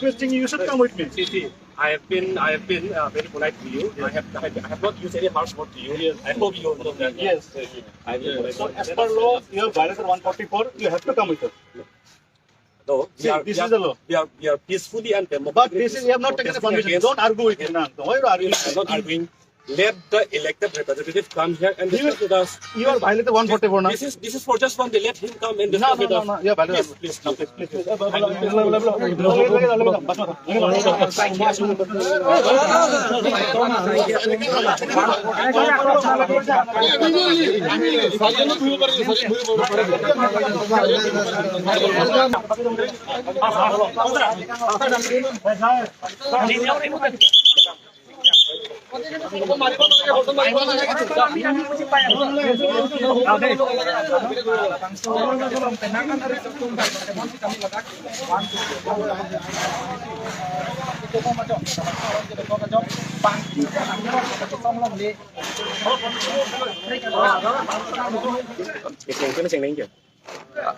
requesting you should come with me. See, I have been very polite to you. I have not used any harsh word to you. Yes. I hope you know that. Yes. I will polite. So as per law, you have violated 144. You have to come with us. No, See, this is the law. We are peacefully and democratically. But this is you have not taken a permission. Don't argue with me now. Why are you arguing? I'm not arguing. Let the elected representative come here and discuss with us. You have violated 144 now. This is for just one day. Let him come and No, discuss no, with no, us. no. You have violated. Please.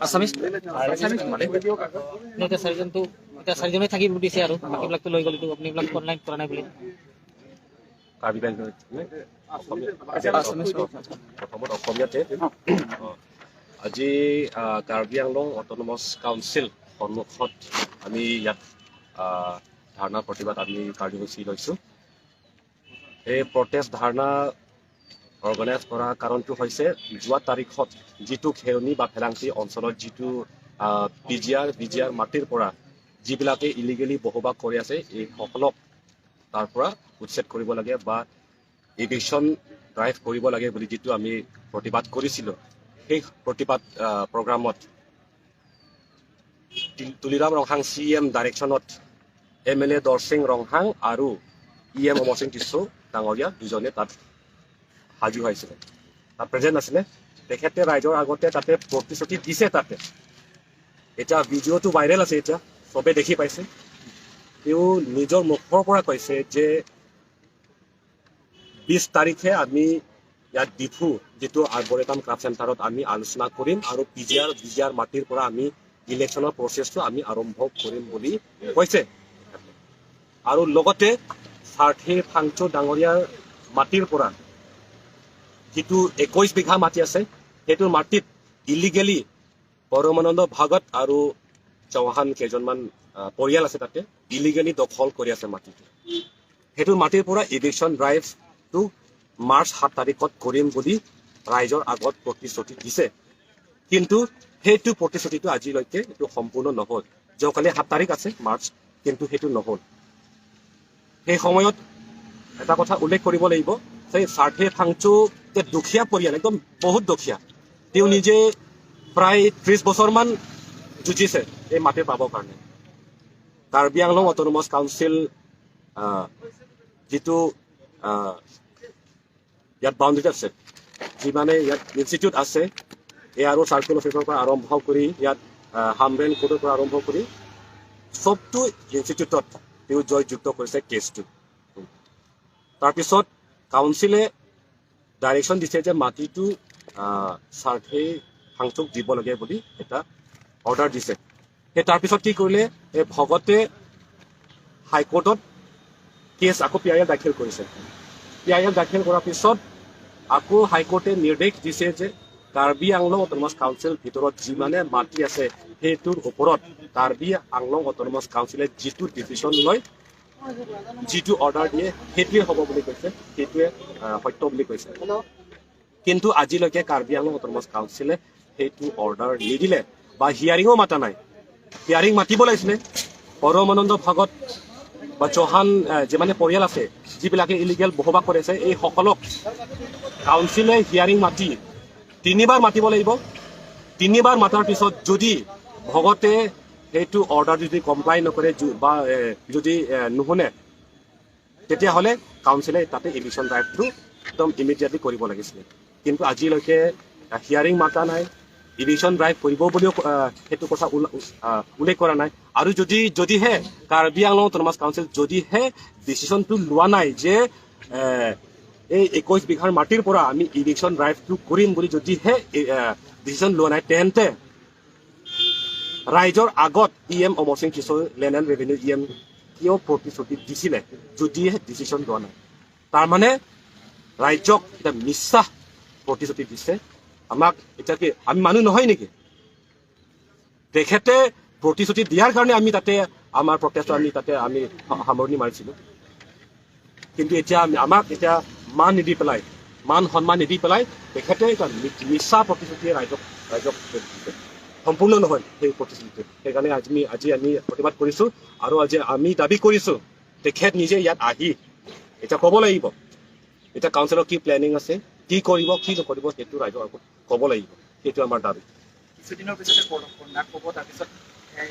Assamese এতিয়া চাৰিজনে থাকি দিছে আৰু বাকীবিলাকতো লৈ গ'ল আপুনি এইবিলাক online কৰা নাই বুলি প্ৰথমত অসমীয়াতে আজি কাৰ্বি আংলং অট'নমাছ কাউন্সিল সন্মুখত আমি ইয়াত ধাৰণা প্ৰতিবাদ আমি কাৰ্যসূচী লৈছোঁ। এই প্ৰটেষ্ট ধাৰণা অৰ্গেনাইজ কৰা কাৰণটো হৈছে যোৱা তাৰিখত যিটো খেৰণি বা ফেলাংচি অঞ্চলত যিটো বিজিআৰ মাটিৰ পৰা যিবিলাকে ইলিগেলি বসবাস কৰি আছে এই সকলক তাৰ পৰা উচ্ছেদ কৰিব লাগে বা ইভিকশ্যন ড্ৰাইভ কৰিব লাগে বুলি যিটো আমি প্ৰতিবাদ কৰিছিলোঁ। সেই প্ৰতিবাদ প্ৰগ্ৰামত তুলিৰাম ৰংহাং CM ডাইৰেকশ্যনত MLA দৰসিং ৰংহাং আৰু EM অমৰ সিং টিছো ডাঙৰীয়া দুজনে তাত হাজিৰ হৈছিলে, তাত প্ৰেজেণ্ট আছিলে। তেখেতে ৰাইজৰ আগতে তাতে প্ৰতিশ্ৰুতি দিছে। তাতে এতিয়া ভিডিঅ'টো ভাইৰেল আছে, এতিয়া চবে দেখি পাইছে। তেওঁ নিজৰ মুখৰ পৰা কৈছে যে 20 তাৰিখে আমি ইয়াত ডিফু যিটো আৰ্বৰেটাম ক্লাব চেণ্টাৰত আমি আলোচনা কৰিম আৰু বিজিআৰ মাটিৰ পৰা আমি ইলেকশ্যনৰ প্ৰচেছটো আমি আৰম্ভ কৰিম বুলি কৈছে। আৰু লগতে সাৰ্থী ফাংচো ডাঙৰীয়াৰ মাটিৰ পৰা যিটো 21 বিঘা মাটি আছে সেইটো মাটিত ইলিগেলি পৰমানন্দ ভাগত আৰু চৌহান কেইজনমান পৰিয়াল আছে তাতে ইলিগেলি দখল কৰি আছে মাটিটো। সেইটো মাটিৰ পৰা ইভিকশ্যন ড্ৰাইভটো মাৰ্চ 7 তাৰিখত কৰিম বুলি ৰাইজৰ আগত প্ৰতিশ্ৰুতি দিছে। কিন্তু সেইটো প্ৰতিশ্ৰুতিটো আজিলৈকে এইটো সম্পূৰ্ণ নহ'ল। যোৱাকালি 7 তাৰিখ আছে মাৰ্চ, কিন্তু সেইটো নহ'ল। সেই সময়ত এটা কথা উল্লেখ কৰিব লাগিব যে সাৰ্থী ফাংচো দুখীয়া পৰিয়াল, একদম বহুত দুখীয়া। তেওঁ নিজে প্ৰায় 30 বছৰমান যুঁজিছে এই মাটি পাবৰ কাৰণে। কাৰ্বি আংলং অট'নমাছ কাউন্সিল যিটো ইয়াত বাউণ্ডেৰীত আছে, যিমানে ইয়াত ইনষ্টিটিউট আছে, এই আৰু চাৰ্কুল অফিচৰ পৰা আৰম্ভ কৰি ইয়াত হামৰেন কোৰ্টৰ পৰা আৰম্ভ কৰি চবটো ইনষ্টিটিউটত তেওঁ জয়যুক্ত কৰিছে কেছটো। তাৰপিছত কাউন্সিলে ডাইৰেকশ্যন দিছে যে মাটিটো সাৰ্থী ফাংচোক দিব লাগে বুলি এটা অৰ্ডাৰ দিছে। সেই তাৰপিছত কি কৰিলে, এই ভগতে হাইকোৰ্টত কেছ আকৌ PIL দাখিল কৰিছে। PIL দাখিল কৰাৰ পিছত আকৌ হাইকোৰ্টে নিৰ্দেশ দিছে যে কাৰ্বি আংলং অট'নমাছ কাউন্সিল ভিতৰত যিমানে মাটি আছে সেইটোৰ ওপৰত কাৰ্বি আংলং অট'নমাছ কাউন্সিলে যিটো ডিচিশ্যন লয়, যিটো অৰ্ডাৰ দিয়ে সেইটোৱে হ'ব বুলি কৈছে, সেইটোৱে সত্য বুলি কৈছে। কিন্তু আজিলৈকে কাৰ্বি আংলং অট'নমাছ কাউন্সিলে সেইটো অৰ্ডাৰ নিদিলে বা হিয়াৰিঙো মাতা নাই। হিয়াৰিং মাতিব লাগিছিলে। পৰমানন্দ ভাগত বা চৌহান যিমানে পৰিয়াল আছে যিবিলাকে ইলিগেল বসবাস কৰি আছে এই সকলক কাউন্সিলে হিয়াৰিং মাতি 3বাৰ মাতিব লাগিব। 3বাৰ মাতাৰ পিছত যদি ভগতে সেইটো অৰ্ডাৰ যদি কমপ্লাই নকৰে বা যদি নুশুনে, তেতিয়াহ'লে কাউন্সিলে তাতে ইভিকশ্যন ড্ৰাইভটো একদম ইমিডিয়েটলি কৰিব লাগিছিলে। কিন্তু আজিলৈকে হিয়াৰিং মাতা নাই, ইভিকশ্যন ড্ৰাইভ কৰিব বুলিও সেইটো কথা উল্লেখ কৰা নাই। আৰু যদিহে কাৰ্বি আংলং অট'নমাছ কাউন্সিল যদিহে ডিচিশ্যনটো লোৱা নাই যে এই 21 বিঘাৰ মাটিৰ পৰা আমি ইভিকশ্যন ড্ৰাইভটো কৰিম বুলি যদিহে ডিচিশ্যন লোৱা নাই, তেন্তে ৰাইজৰ আগত অমৰ সিং কিশোৰ লেণ্ড এণ্ড ৰেভিনিউ কিয় প্ৰতিশ্ৰুতি দিছিলে যদিহে ডিচিশ্যন লোৱা নাই তাৰমানে ৰাইজক এটা মিছা প্ৰতিশ্ৰুতি দিছে আমাক এতিয়া কি আমি মানুহ নহয় নেকি তেখেতে প্ৰতিশ্ৰুতি দিয়াৰ কাৰণে আমি তাতে আমাৰ প্ৰটেষ্ট আমি তাতে আমি সামৰণি মাৰিছিলোঁ কিন্তু এতিয়া আমাক এতিয়া মান নিদি পেলাই মান সন্মান নিদি পেলাই তেখেতে এটা মিছা প্ৰতিশ্ৰুতিয়ে ৰাইজক দিছে সম্পূৰ্ণ নহয় সেই প্ৰতিশ্ৰুতি সেইকাৰণে আজি আমি প্ৰতিবাদ কৰিছোঁ আৰু আজি আমি দাবী কৰিছোঁ তেখেত নিজে ইয়াত আহি এতিয়া ক'ব লাগিব এতিয়া কাউন্সিলৰ কি প্লেনিং আছে কি কৰিব কি নকৰিব সেইটো ৰাইজৰ আগত ক'ব লাগিব সেইটো আমাৰ দাবী কিছুদিনৰ পিছতে কন্যাক ক'ব তাৰপিছত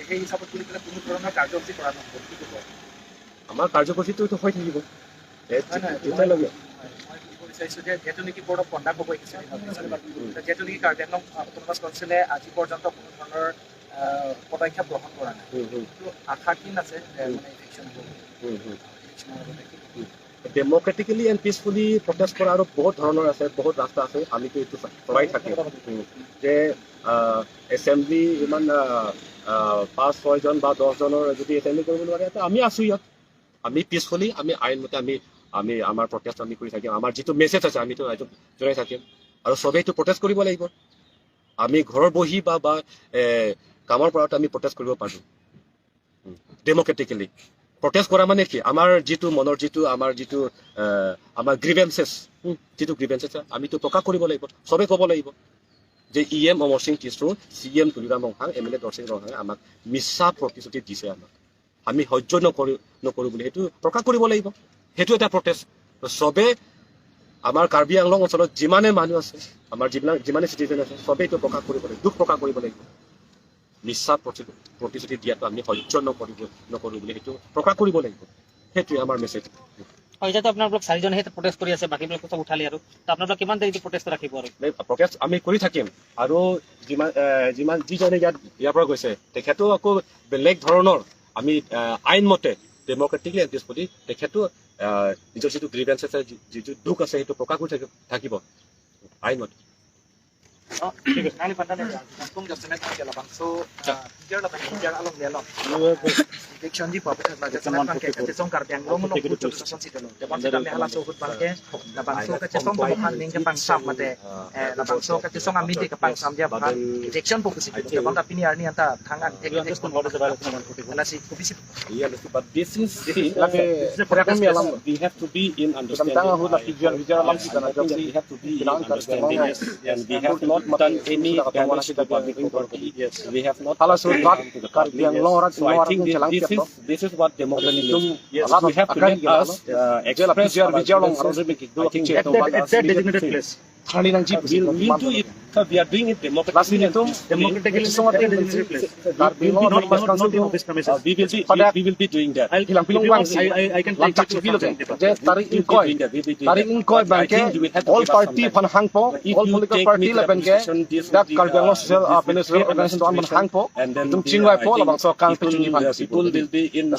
সেই হিচাপত বুলি পেলাই কোনো ধৰণৰ কাৰ্যসূচী কৰা নহ'ব কি ক'ব আমাৰ কাৰ্যসূচীটো হৈ থাকিব মই দিব বিচাৰিছোঁ যে যিহেতু নেকি বৰ্ড অফ কণ্ডাক্ট হ'ব কিছুদিনৰ যিহেতু নেকি কাৰ্বি আংলং অট'নমাছ কাউন্সিলে আজি পৰ্যন্ত কোনো ধৰণৰ পদক্ষেপ গ্ৰহণ কৰা নাই কিন্তু আশা কি আছে মানে ইলেকশ্যন ডেম'ক্ৰেটিকেলি এণ্ড পিচফুলি প্ৰটেষ্ট কৰা আৰু বহুত ধৰণৰ আছে বহুত ৰাস্তা আছে আমিতো এইটো চলাই থাকিম যে এছেম্বলি ইমান 5-6 জন বা 10 জনৰ যদি এছেম্বলি কৰিব নোৱাৰে আমি আছোঁ ইয়াত আমি পিচফুলি আমি আইনমতে আমি আমাৰ প্ৰটেষ্ট আমি কৰি থাকিম আমাৰ যিটো মেছেজ আছে আমিতো ৰাইজক জনাই থাকিম আৰু চবেইটো প্ৰটেষ্ট কৰিব লাগিব আমি ঘৰৰ বহি বা কামৰ পৰাতো আমি প্ৰটেষ্ট কৰিব পাৰোঁ ডেম'ক্ৰেটিকেলি প্ৰটেষ্ট কৰা মানে কি আমাৰ যিটো মনৰ আমাৰ গ্ৰিভেন্সেছ যিটো গ্ৰিভেন্সেছ আমিতো প্ৰকাশ কৰিব লাগিব চবেই ক'ব লাগিব যে অমৰ সিং কিশোৰ CM তুলিৰাম ৰংহাং MLA দৰসিং ৰংহাঙে আমাক মিছা প্ৰতিশ্ৰুতি দিছে আমাক আমি সহ্য নকৰোঁ বুলি সেইটো প্ৰকাশ কৰিব লাগিব সেইটো এটা প্ৰটেষ্ট চবে আমাৰ কাৰ্বি আংলং অঞ্চলত যিমানে মানুহ আছে আমাৰ যিমানে চিটিজেন আছে চবেই এইটো প্ৰকাশ কৰিব লাগিব দুখ প্ৰকাশ কৰিব লাগিব মিছা প্ৰতিশ্ৰুতি দিয়াটো আমি সহ্য নকৰোঁ বুলি সেইটো প্ৰকাশ কৰিব লাগিব সেইটোৱে আমাৰ মেছেজ এতিয়াতো আপোনালোক 4জনেহে প্ৰটেষ্ট কৰি আছে বাকীবিলাক চব উঠালি আৰু আপোনালোক কিমান দেৰি প্ৰটেষ্ট ৰাখিব আৰু প্ৰটেষ্ট আমি কৰি থাকিম আৰু যিজনে ইয়াৰ পৰা গৈছে তেখেতো আকৌ বেলেগ ধৰণৰ আমি আইনমতে ডেম'ক্ৰেটিকলি এণ্ড পিচফুলি তেখেতো নিজৰ যিটো গ্ৰিভেন্স আছে যিটো দুখ আছে সেইটো প্ৰকাশ কৰি থাকিব আইনমতে Nali pandang ya, kampung jam semen kerja labang so kerja labang kerja along dia long. Election di bawah kerja semen bangke kerja song karbiang lo menung kucu sosok situ lo. Depan sudah mehala so hut bangke labang so kerja song pembukaan ning kepang sam mate labang so kerja song amin di kepang sam dia bahkan election fokus itu. Depan tapi ni arni anta tangan election nasi fokus. Iya, but this is we have to be in understanding. We have to be in understanding and we have not done any damage to public property. Yes, we have not. So I think this is what democracy is. Yes, we have to let us express our at that designated place. We'll do it. We are doing it democratically. Democratically, we will be doing that. I can take it to all party pan hangpo, all political party la benke, that Karbiang social Venezuela organization to man hangpo, tum chingwai po la bang so kan people will be in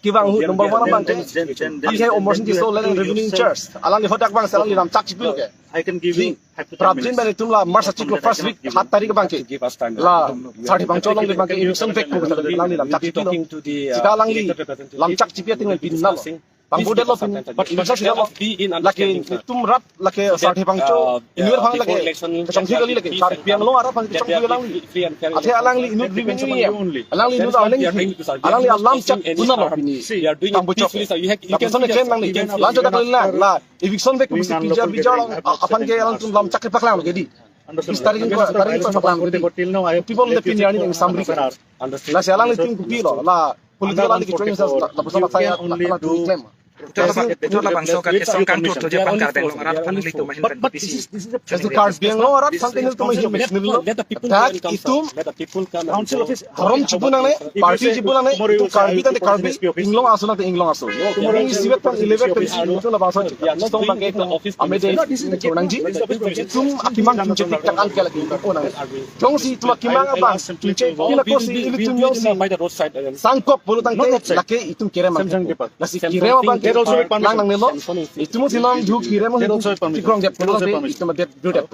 kibang hu number 1 bang ke almost in so land revenue church alang ni hodak bang salang ni ram chak chipil ke I can give you Prabjin bani tumla March chiklo first week 7 tarik bang ke give us time. la sari bang cholong di bang ke election fake ko lang ni ram chak chipil Talking to the sida lang ni lam chak chipia tinggal bin nal bang budel lo but it must be in laki tum rap laki sari bang cho inur bang laki chong thi kali laki sari piang lo ara bang chong thi lang ni athe alang li inur revenue ni alang li inur alang li alam chak punna lo bini you are doing it peacefully, so you can sone ken lang ni lanjo tak la eviction fake ko bijar apan ke alang tum lam chak paklang lo gedi tarik ko paklang till now I have people the pin yani ng samri ka la sialang li tim kupilo la political ali ki training sa la persona saya la tu claim Betul labang so kerja song kan tuh dia pan karbiang lo arat pan itu mahin pan PC. Jadi Karbiang lo arat something itu mahin nilo let the people itu let the people come council office harom cipunan ne party cipunan ne itu Karbi tadi Karbi inglong aso na inglong aso ini sibet pan 11 itu labang so stong bang ke office amede kurang ji tum akimang tum cetik takan ke lagi ko na jong si tum akimang bang tum cek kila ko si ili tum yo si by the roadside sangkop bulutang ke laki itu kirema nasi kirema bang lang nang nilo itu mo sinong du kirema tikrong dep ko itu ma dep du dep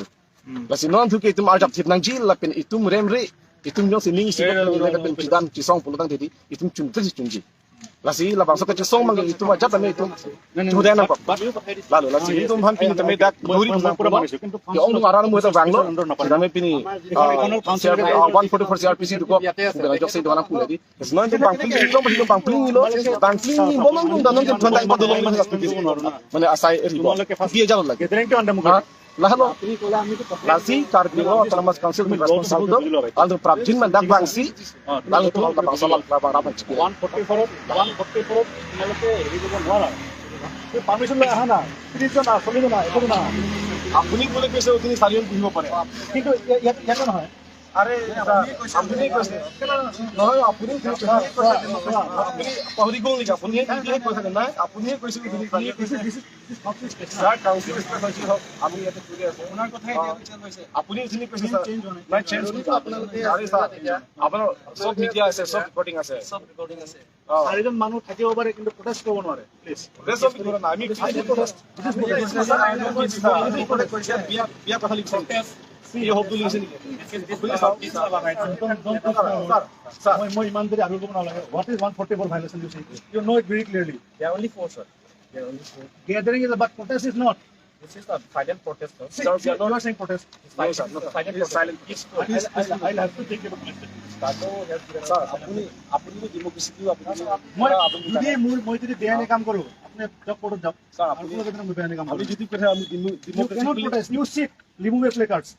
la sinong du ke itu arjap tip nang ji la pen itu remre Itu nyong sining isi ko ni ka pidan cisong pulutang tadi itu cunti si cunji. Lasi la bangsa ka cisong manggil itu aja tame itu. Sudah na pak. Lalu lasi itu hampir tame dak duri ya om ngaran mu itu banglo. Tame pini 144 CRPC itu kok dengan jok sai dona pula di. Senan itu bangpling itu bangpling lo bangpling ni bomang dum danon ke tanda ibu dulu mana asai ribo. Dia jalan lagi. Lalu lasi karbiro termas council responsible aldo prabjin mendak bangsi lalu tu alda bangsa labang rapan cikgu 144 malake rejection হওয়া permission লয় আহা না তিরিজন না 40 না 21 না আপনি বলে কইছে ওখানে সারিয়ন বুঝিব পারে কিন্তু এটা নহয় আরে আপনি কইছে নহয় আপনি কইছে আপনি পাহরি গল লিখা আপনি কি কইছে না আপনি কইছে স্যার কাউন্সিল স্পেশাল আমি এতে চলে আছে ওনার কথাই চেঞ্জ হইছে আপনি যিনি কইছে স্যার না চেঞ্জ হইছে আপনাদের আরে স্যার আপনার সব মিডিয়া আছে সব রেকর্ডিং আছে চাৰিজন মানুহ থাকিব পাৰে কিন্তু প্ৰটেষ্ট কৰিব নোৱাৰে প্লিজ প্ৰেস অফ কৰো না আমি প্ৰটেস্ট বিয়া কথা লিখছে এই হবু লিখছে মই ইমান দেৰি আৰু ক'ব নালাগে হোৱাট ইজ 144 ভাইলেশন ইউ সে you know it very clearly They are only 4, sir. gathering is but protest is not This is a silent protest, sir. sir you are not saying protest Silent peaceful. I'll have to think about it sir আপনি democracy কি আপনি যদি মই যদি বেয়ানে কাম কৰো আপুনি job কোৰ্টত যাওক স্যাৰ আপুনি যদি মই বেয়ানে কাম আপনি কৰো যদি কথা আমি you cannot democracy protest you sit remove your placards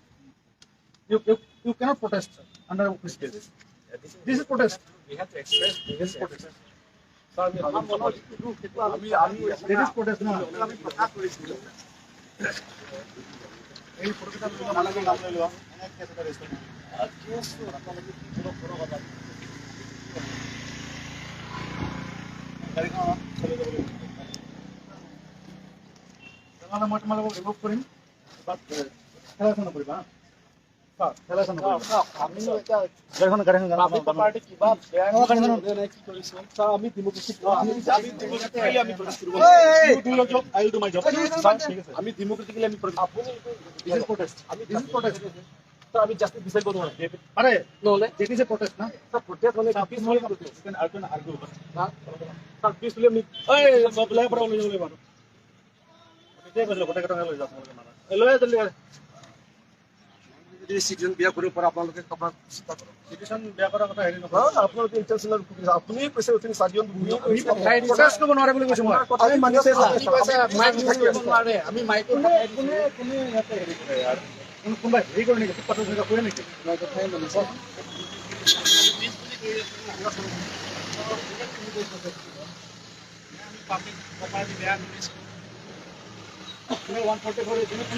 you cannot protest under this case this is protest We have to express this protest. this is protest না আমি প্রকাশ করেছি এই প্রোগ্রাম গুলো ভালো করে নাম লইলো অনেক কেস করে আছে কেস আপনাদের কি পুরো পুরো কথা গাড়িটা চলে যাবে তাহলে মোট মাল রিমুভ করিম বাট খেলাশোনা করিবা স্যার খেলাশোনা করিবা আমি এটা গাড়ি আমি তো পার্টি কি বাপ কি করিছো স্যার আমি ডেমোক্রেসি আমি প্রোটেস্ট করব you do your job I will do my job আমি ডেমোক্রেটিক্যালি আমি আপনি দিস ইজ প্রোটেস্ট আমি দিস ইজ প্রোটেস্ট স্যার আমি জাস্ট ডিসাইড করব না আরে নহলে দিস ইজ প্রোটেস্ট না স্যার প্রোটেস্ট মানে পিস হলে protest can argue sir peacefully আমি এই সব লাই পড়া লই যাবে মানো এটাই বলে গোটা গোটা লই যাও তোমাকে মানা লই জলদি যদি সিটিজেন বিয়া কৰিব পৰা আপোনালোকে কপা চিন্তা কৰক সিটিজেন বিয়া কৰা কথা হেৰি নকৰা হ্যাঁ আপোনালোকে ইন্টাৰনেশ্যনেল আপুনি কৈছে ওখানে সাৰিয়ন প্ৰটেষ্ট কৰিব নোৱাৰে বুলি কৈছো মই আমি মানিছে মাইক থাকিব নোৱাৰে আমি মাইক কোনে ইয়াতে হেৰি কৰে यार কোনবা হেৰি কৰে নেকি পাতো জগা কৰে নেকি মই কথাই মানিছে আমি পাব্লিক প্ৰপাৰ্টি বেয়া কৰিছো তুমি 144 তুমি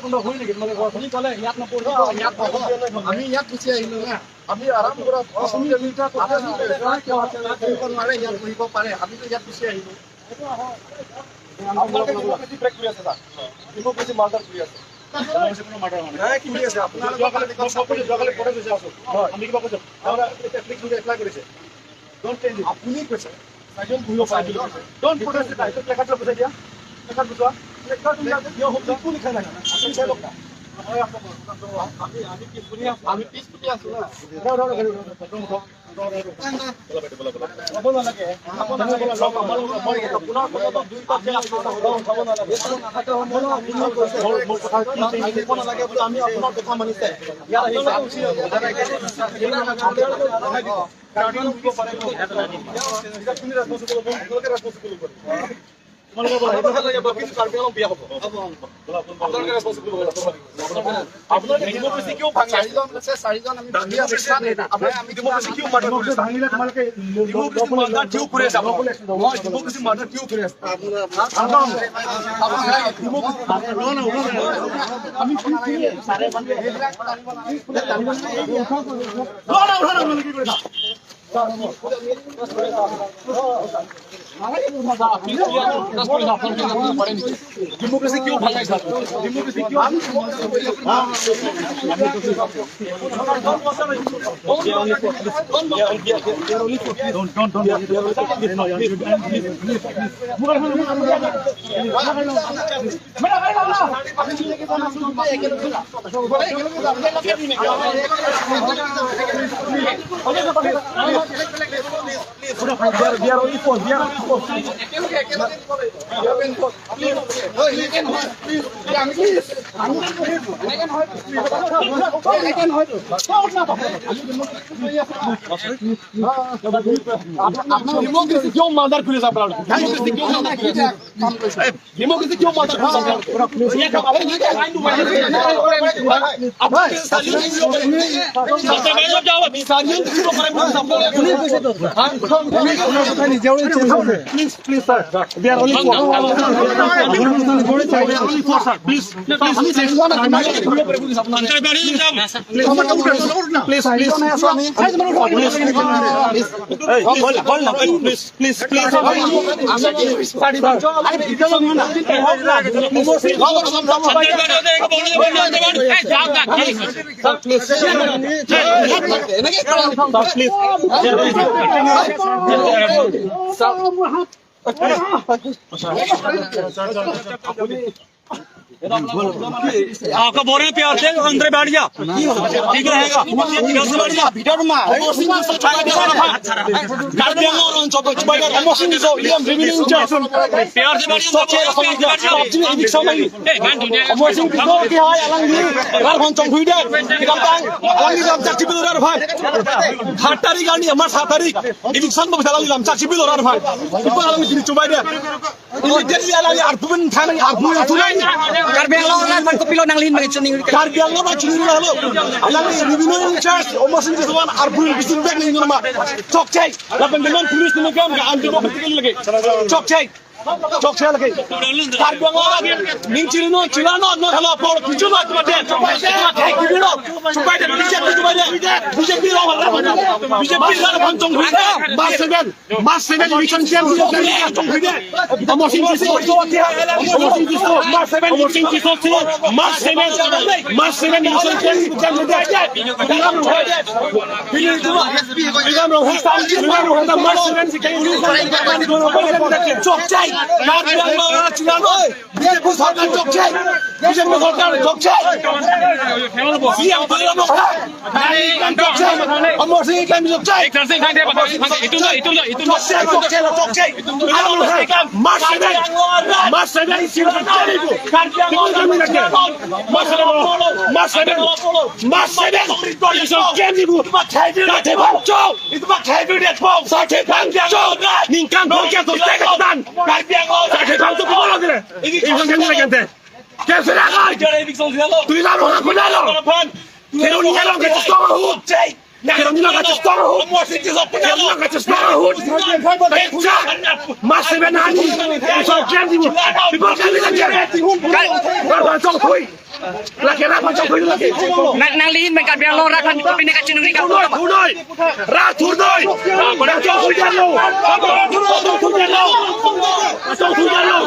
কোনটো হৈ নেকি মানে আপুনি ক'লে ইয়াত নপঢ়িব ইয়াত আমি ইয়াত গুচি আহিলো না আমি আৰাম কৰা আপুনি মিনিটা কথা নোৱাৰে ইয়াত পঢ়িব পাৰে আমিতো ইয়াত গুচি আহিলো আপোনালোকে ডেমোক্ৰেসি ব্ৰেক কৰি আছে স্যাৰ ডেমোক্ৰেসি মাৰ্ডাৰ কৰি আছে কোনো মাটাৰ মানে নাই কি আছে আপোনালোকে যোৱাকালি পঢ়ে গৈছে আছো আমি কিবা কৈছো আমাৰ এপ্লিকেশ্যন এপ্লাই কৰিছে ডোন্ট চেঞ্জ আপুনি কৈছে সাৰিয়ন বুহিব পাৰিব ডোন্ট প্ৰটেষ্ট এটা এটা প্লেকাৰ্ড বুজাই দিয়া প্লেকাৰ্ড বুজোৱা প্লেকাৰ্ড তুমি কিয় হ'ব কি লিখা নাই আপুনি চাই লওক আমি পিছপুলি আছো না হ'ব নালাগে আমি আপোনাৰ কথা মানিছে ভাঙিলে তোমালোকে আমি डेमोक्रेसी क्यों भागा सर डेमोक्रेसी क्यों डेमोक्रेसी क्यों मादर खुले साहब डेमोक्रेसी क्यों डेमोक्रेसी क्यों मादर Please, sir. We are only four. Please, आपका बोल रहे हैं प्यार से अंदर बैठ जा ठीक रहेगा Kopilo nang lin mga chuning Karbiang lo macam ni lah lo. Alang ni revenue in charge, almost in this one arbul bising bag ni nama. Chok chay. Lapan dengan police ni macam anti democratic lagi. Chok chay. Chok chay lagi. Karbiang lo lagi. Ning no kalau power tujuh mat macam. Hey kibiro. Cuba dia BJP lo BJP lah pancong kita. Mas seven election jam pancong kita. Almost in this one. Mas seven election jam Chok chay. Karbiang lo Chilano. BJP सरकार चौक छे BJP सरकार चौक छे CM बदला no चौक छे हम से काम चौक छे एक से खाते itu चौक छे mas seven CM itu Karbiang lo mas seven itu mak heavy dia bom sakit panjang ningkan bokeh tu tekan Karbiang lo sakit tu bola dia ¿Qué será? Tú y la roja con él. Pero ni lo que te toma hood. Pero ni lo que te toma hood. Pero ni lo que te toma hood. Más se ven ahí. Eso es gente. People can be like that. Laki rapan cokoy laki. nang lin mga Karbiang lo rakan kopini ka chuning ka Tunoy. Ra tunoy. Ra cokoy dalo. Tunoy.